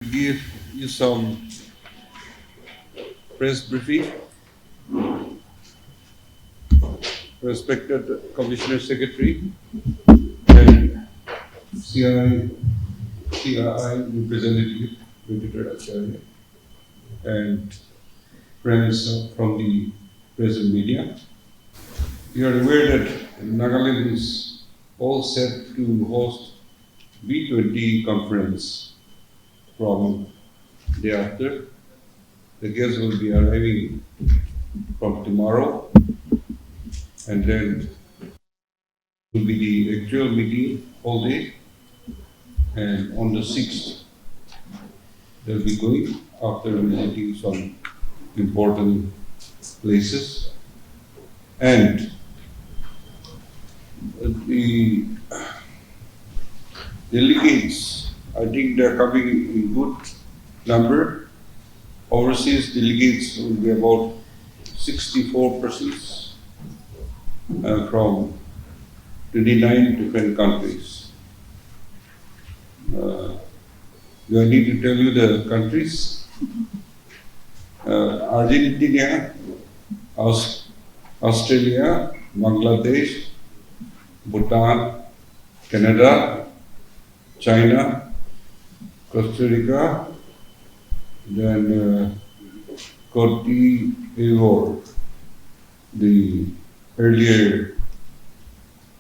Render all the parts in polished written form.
Give you some press briefing. Respected Commissioner Secretary and CRI representative, Dr Acharya, and friends from the press and media. You are aware that Nagaland is all set to host B20 conference from day after. The guests will be arriving from tomorrow, and then will be the actual meeting all day. And on the 6th, they'll be going after visiting some important places. And the delegates, I think they're coming in good number. Overseas delegates will be about 64 persons from 29 different countries. Do I need to tell you the countries? Argentina, Australia, Bangladesh, Bhutan, Canada, China, Costa Rica, then Côte D'Ivoire, the earlier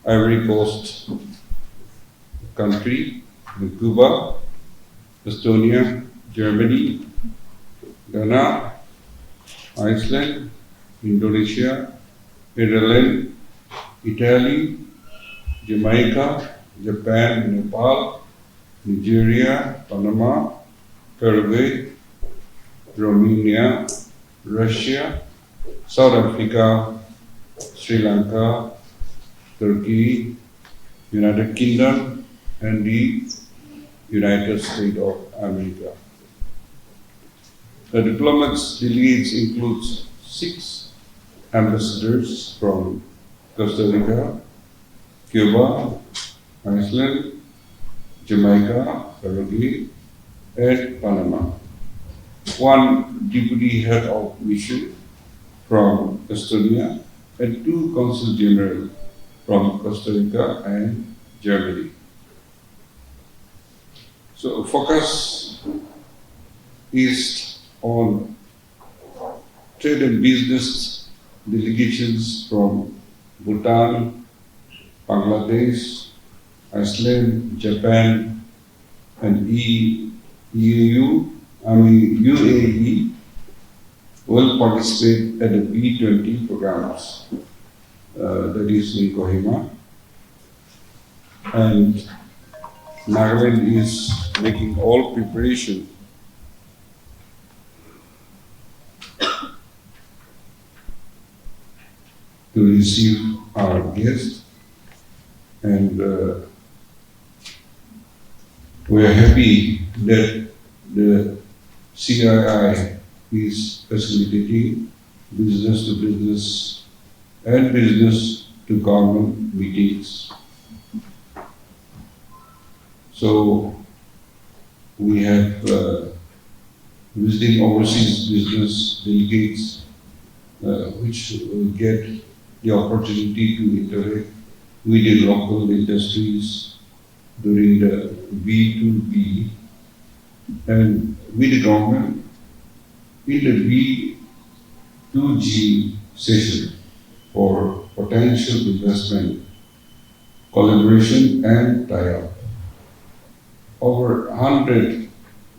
Ivory Coast country, Cuba, Estonia, Germany, Ghana, Iceland, Indonesia, Netherlands, Italy, Jamaica, Japan, Nepal, Nigeria, Panama, Paraguay, Romania, Russia, South Africa, Sri Lanka, Turkey, United Kingdom, and the United States of America. The diplomats delegates includes 6 ambassadors from Costa Rica, Cuba, Iceland, Jamaica, Paraguay, and Panama. 1 deputy head of mission from Estonia, and 2 consul general from Costa Rica and Germany. So focus is on trade and business delegations from Bhutan, Bangladesh, Iceland, Japan, and UAE will participate at the B20 programs, that is in Kohima. And Nagaland is making all preparation to receive our guests, and we are happy that the CII is facilitating business to business and business to government meetings. So we have visiting overseas business delegates which will get the opportunity to interact with the local industries during the B2B and with the government in the B2G session for potential investment, collaboration and tie-up. Over 100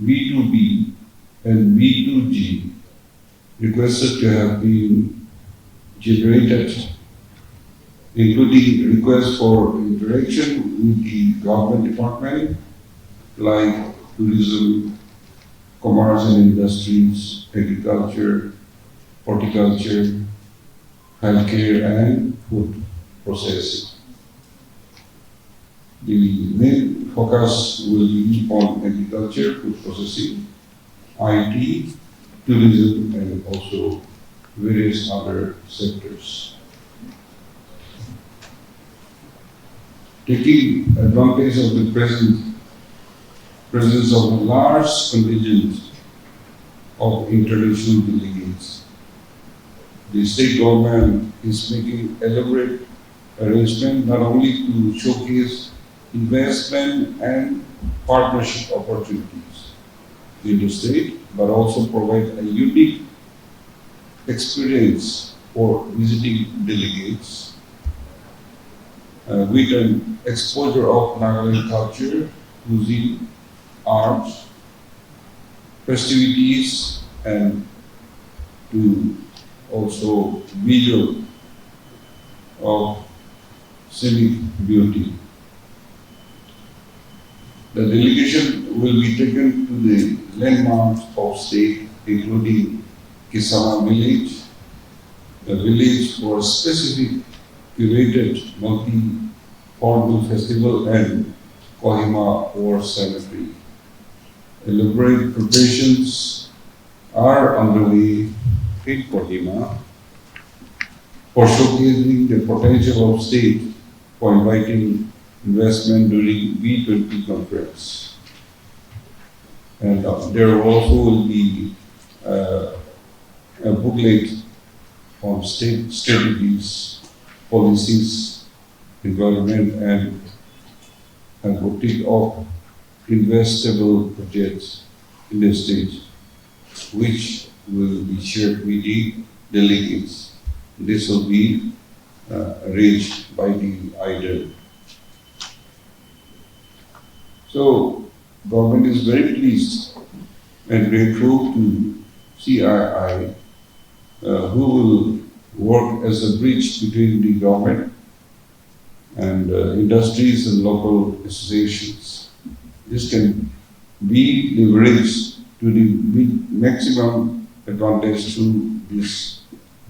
B2B and B2G requested to have been generated, including requests for interaction with the government department like tourism, commerce and industries, agriculture, horticulture, healthcare and food processing. The main focus will be on agriculture, food processing, IT, tourism, and also various other sectors. Taking advantage of the present presence of a large contingent of international delegates. The state government is making elaborate arrangements not only to showcase investment and partnership opportunities in the state, but also provide a unique experience for visiting delegates with an exposure of Nagaland culture, cuisine, arts, festivities, and to also visual of scenic beauty. The delegation will be taken to the landmarks of state, including Kisama village, a village for specific curated multi-hornbill festival, and Kohima War Cemetery. Elaborate preparations are underway in Kohima for showcasing the potential of state for inviting investment during B20 conference. And there also will be a booklet on state strategies, policies, environment, and a boutique of investable projects in the state, which will be shared with the delegates. This will be arranged by the IDER. So, government is very pleased and grateful to CII, who will work as a bridge between the government and industries and local associations. This can be leveraged to the maximum advantage through this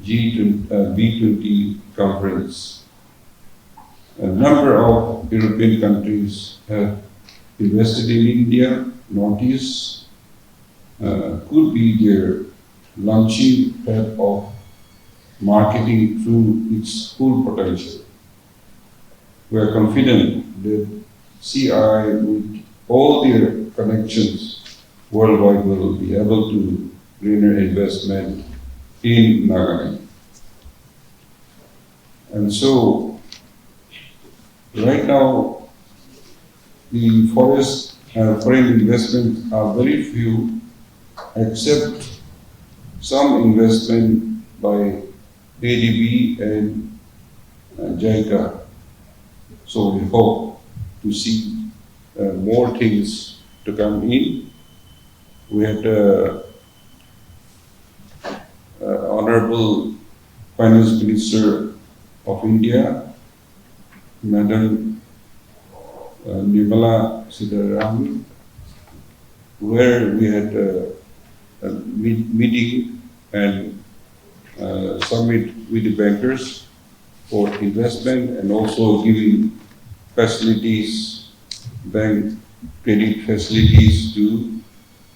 B20 conference. A number of European countries have invested in India. Northeast could be their launching pad of marketing through its full potential. We are confident that CI, with all their connections worldwide, will be able to garner investment in Nagaland. And so, right now, the foreign investments are very few, except some investment by ADB and JICA. So we hope to see more things to come in. We had Honorable Finance Minister of India, Madam Nirmala Sitharaman, where we had a meeting and summit with the bankers for investment and also giving facilities, bank credit facilities to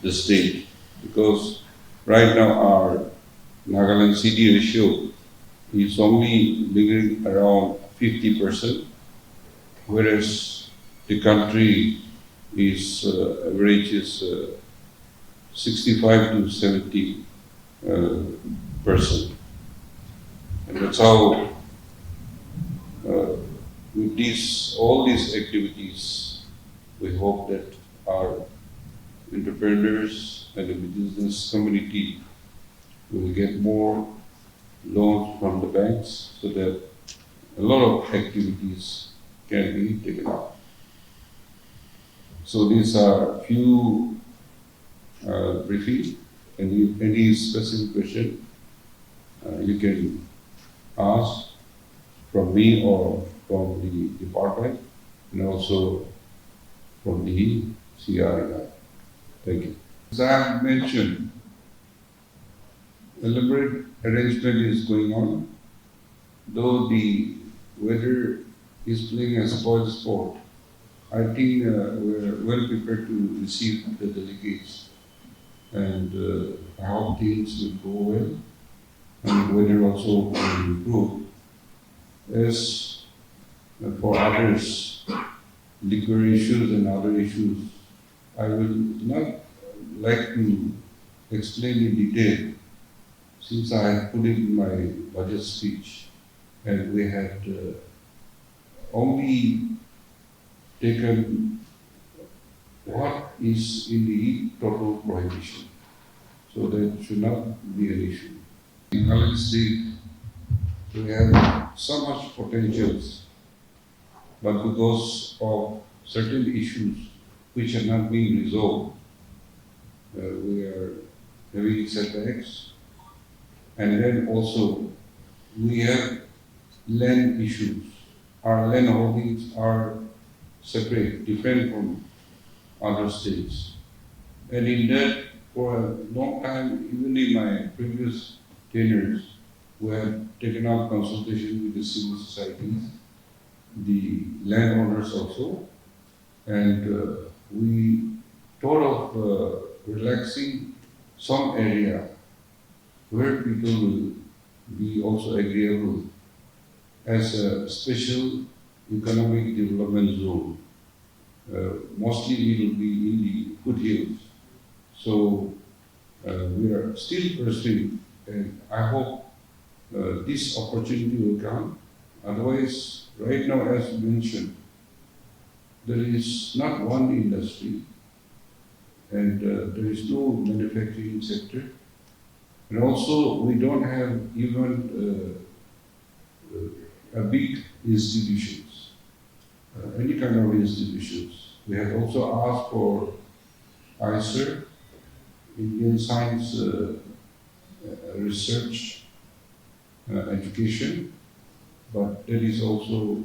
the state. Because right now our Nagaland CD ratio is only beginning around 50%, whereas the country is average is 65 to 70 percent, and that's how with all these activities, we hope that our entrepreneurs and the business community will get more loans from the banks so that a lot of activities can be taken up. So these are few briefing. Any specific question you can ask from me or from the department and also from the CRI. Thank you. As I have mentioned, elaborate arrangement is going on, though the weather is playing a spoil sport. I think we're well prepared to receive the delegates, and I hope things will go well and the weather also will improve. As for others, liquor issues and other issues, I will not like to explain in detail since I had put it in my budget speech and we had only taken what is in the total prohibition. So that should not be an issue. In Nagaland state, we have so much potentials, but because of certain issues which are not being resolved, we are having setbacks. And then also, we have land issues. Our land holdings are separate, different from other states. And in that, for a long time, even in my previous tenures, we have taken up consultation with the civil societies, the landowners also, and we thought of relaxing some area where people will be also agreeable as a special economic development zone. Mostly it will be in the foothills. So we are still pursuing, and I hope this opportunity will come. Otherwise, right now, as mentioned, there is not one industry, and there is no manufacturing sector, and also we don't have even a big institutions, any kind of institutions. We have also asked for ICER, Indian Science Research Education, but that is also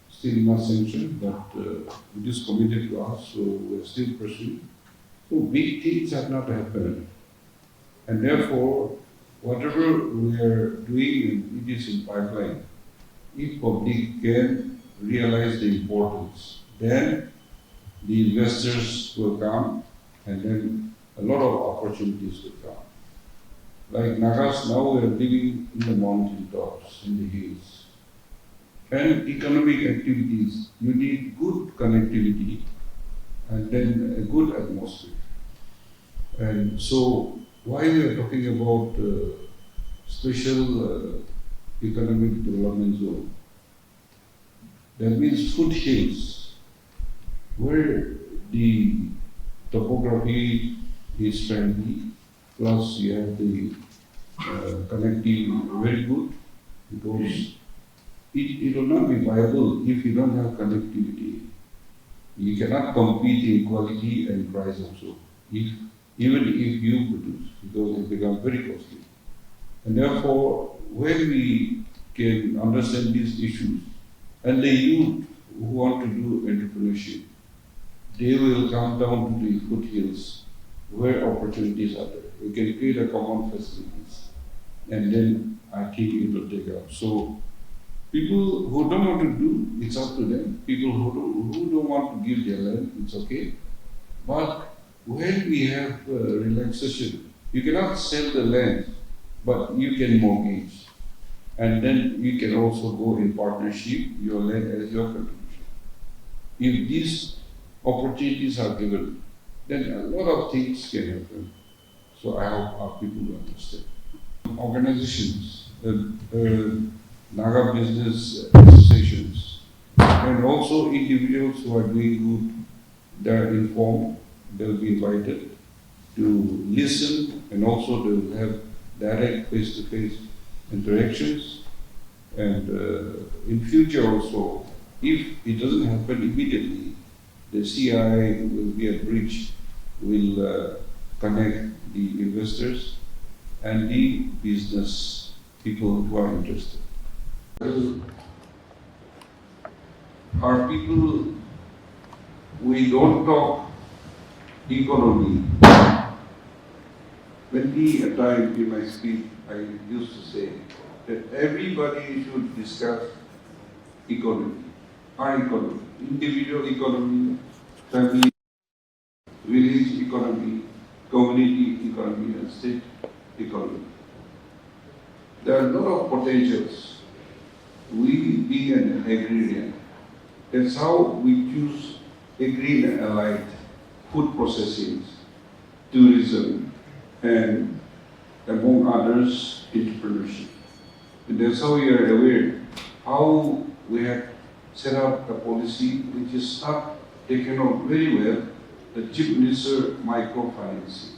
still not sanctioned, but it is committed to us, so we are still pursuing. So big things have not happened, and therefore, whatever we are doing, it is in pipeline. If public can realize the importance, then the investors will come, and then a lot of opportunities will come. Like Nagas, now we are living in the mountain tops, in the hills. And economic activities, you need good connectivity and then a good atmosphere. And so, why we are talking about special economic development zone? That means foothills, where the topography is friendly, plus you have the connectivity very good, because it will not be viable if you don't have connectivity. You cannot compete in quality and price also, even if you produce, because it becomes very costly. And therefore, when we can understand these issues, and the youth who want to do entrepreneurship, they will come down to the foothills where opportunities are there. We can create a common facilities, and then I think it will take up. So people who don't want to do, it's up to them. People who don't want to give their land, it's okay. But when we have relaxation, you cannot sell the land, but you can mortgage. And then you can also go in partnership, your land as your contribution. If these opportunities are given, then a lot of things can happen. So I hope our people will understand. Organizations, Naga business associations, and also individuals who are doing good, they are informed, they will be invited to listen, and also they will have direct face-to-face interactions. And in future also, if it doesn't happen immediately, the CI will be a bridge, will connect the investors and the business people who are interested. Our people, we don't talk economy. Many a time in my speech, I used to say that everybody should discuss economy, our economy, individual economy, family, village economy, community economy, and state economy. There are a lot of potentials. We being an agrarian, that's how we choose a green allied. food processing, tourism, and among others, entrepreneurship. And that's how we are aware how we have set up a policy which is not taken out very well, the Chief Minister microfinancing.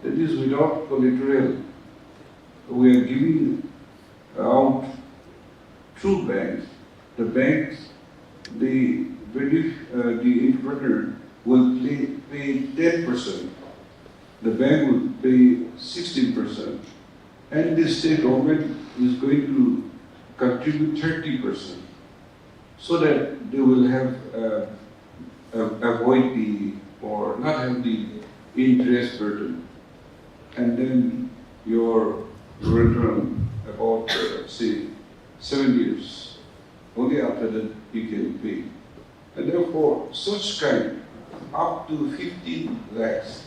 That is without collateral. We are giving out through banks. The banks, the entrepreneur will pay 10%. The bank will pay 16%. And the state government is going to contribute 30%. So that they will have avoid the, or not have the interest burden. And then your return about, say, 7 years. Only after that you can pay. And therefore, such kind, up to 15 lakhs.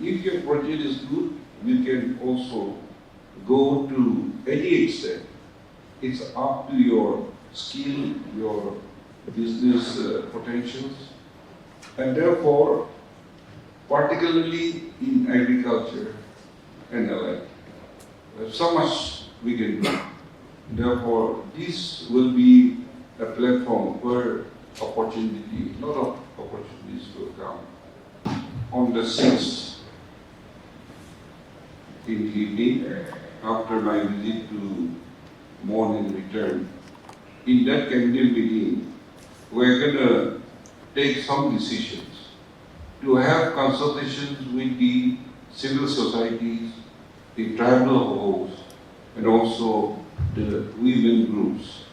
If your project is good, you can also go to any extent. It's up to your skill, your business potentials. And therefore, particularly in agriculture and the like, so much we can do. Therefore, this will be a platform where opportunity, a lot of opportunities will come. On the 6th, in evening, after my visit to morning return, in that cabinet meeting, we're going to take some decisions to have consultations with the civil societies, the tribal hosts, and also the women groups.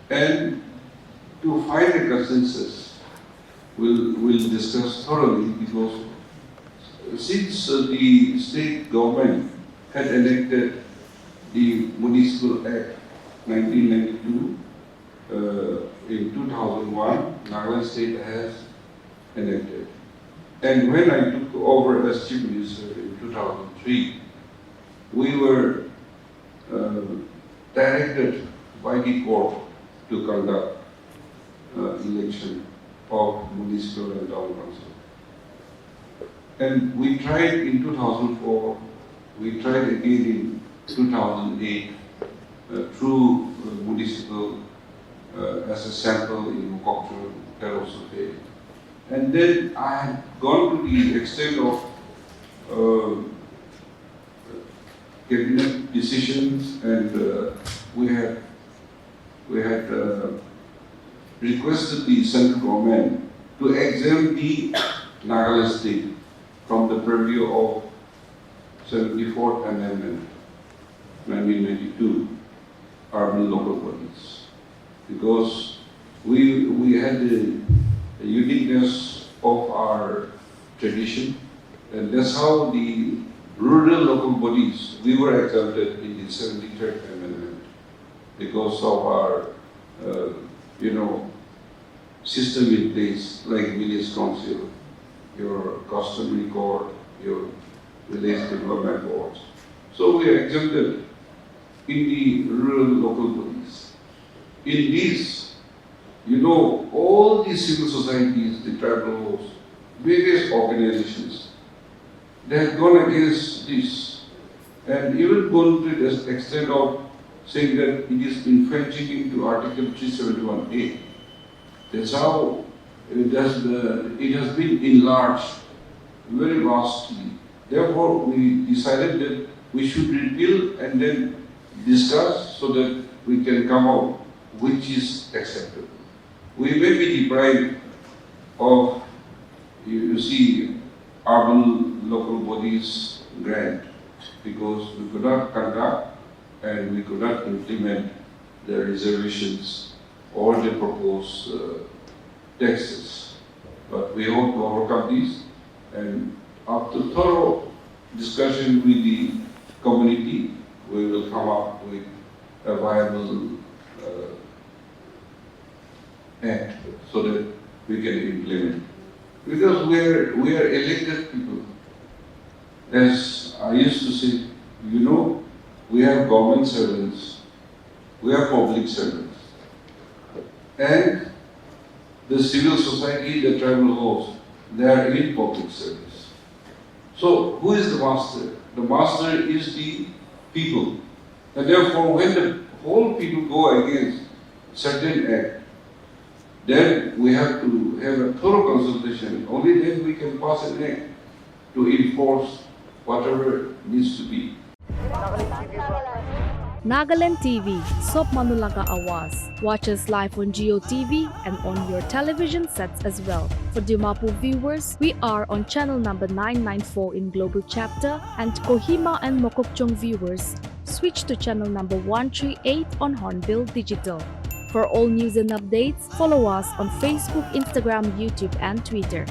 And to find a consensus, we'll discuss thoroughly, because since the state government had enacted the Municipal Act 1992, in 2001, Nagaland state has enacted. And when I took over as Chief Minister in 2003, we were directed by the court to conduct election of municipal and town council. And we tried in 2004, we tried again in 2008 through municipal as a sample in Mukokchur, that also failed. And then I had gone to the extent of cabinet decisions, and we had requested the central government to exempt the Nagaland state from the purview of 74th Amendment, 1992, urban local bodies, because we had the uniqueness of our tradition, and that's how the rural local bodies, we were exempted in the 73rd Amendment because of our, system in place, like village council, your customary court, your village development boards. So we are exempted in the rural local bodies. In these, all the civil societies, the tribal hosts, various organizations, they have gone against this, and even gone to the extent of saying that it is infringing into Article 371A. That's how it has been enlarged very vastly. Therefore, we decided that we should repeal and then discuss so that we can come out which is acceptable. We may be deprived of, urban local bodies grant, because we could not conduct and we could not implement the reservations or the proposed taxes. But we hope to overcome these, and after thorough discussion with the community, we will come up with a viable act so that we can implement. Because we are elected people. As I used to say, we have government servants, we are public servants. And the civil society, the tribal hosts, they are in public service. So who is the master? The master is the people. And therefore, when the whole people go against certain act, then we have to have a thorough consultation. Only then we can pass an act to enforce whatever needs to be. Nagaland TV, Sob Manulaga Awas. Watch us live on Geo TV and on your television sets as well. For Dimapu viewers, we are on channel number 994 in Global Chapter, and Kohima and Mokokchung viewers, switch to channel number 138 on Hornbill Digital. For all news and updates, follow us on Facebook, Instagram, YouTube, and Twitter.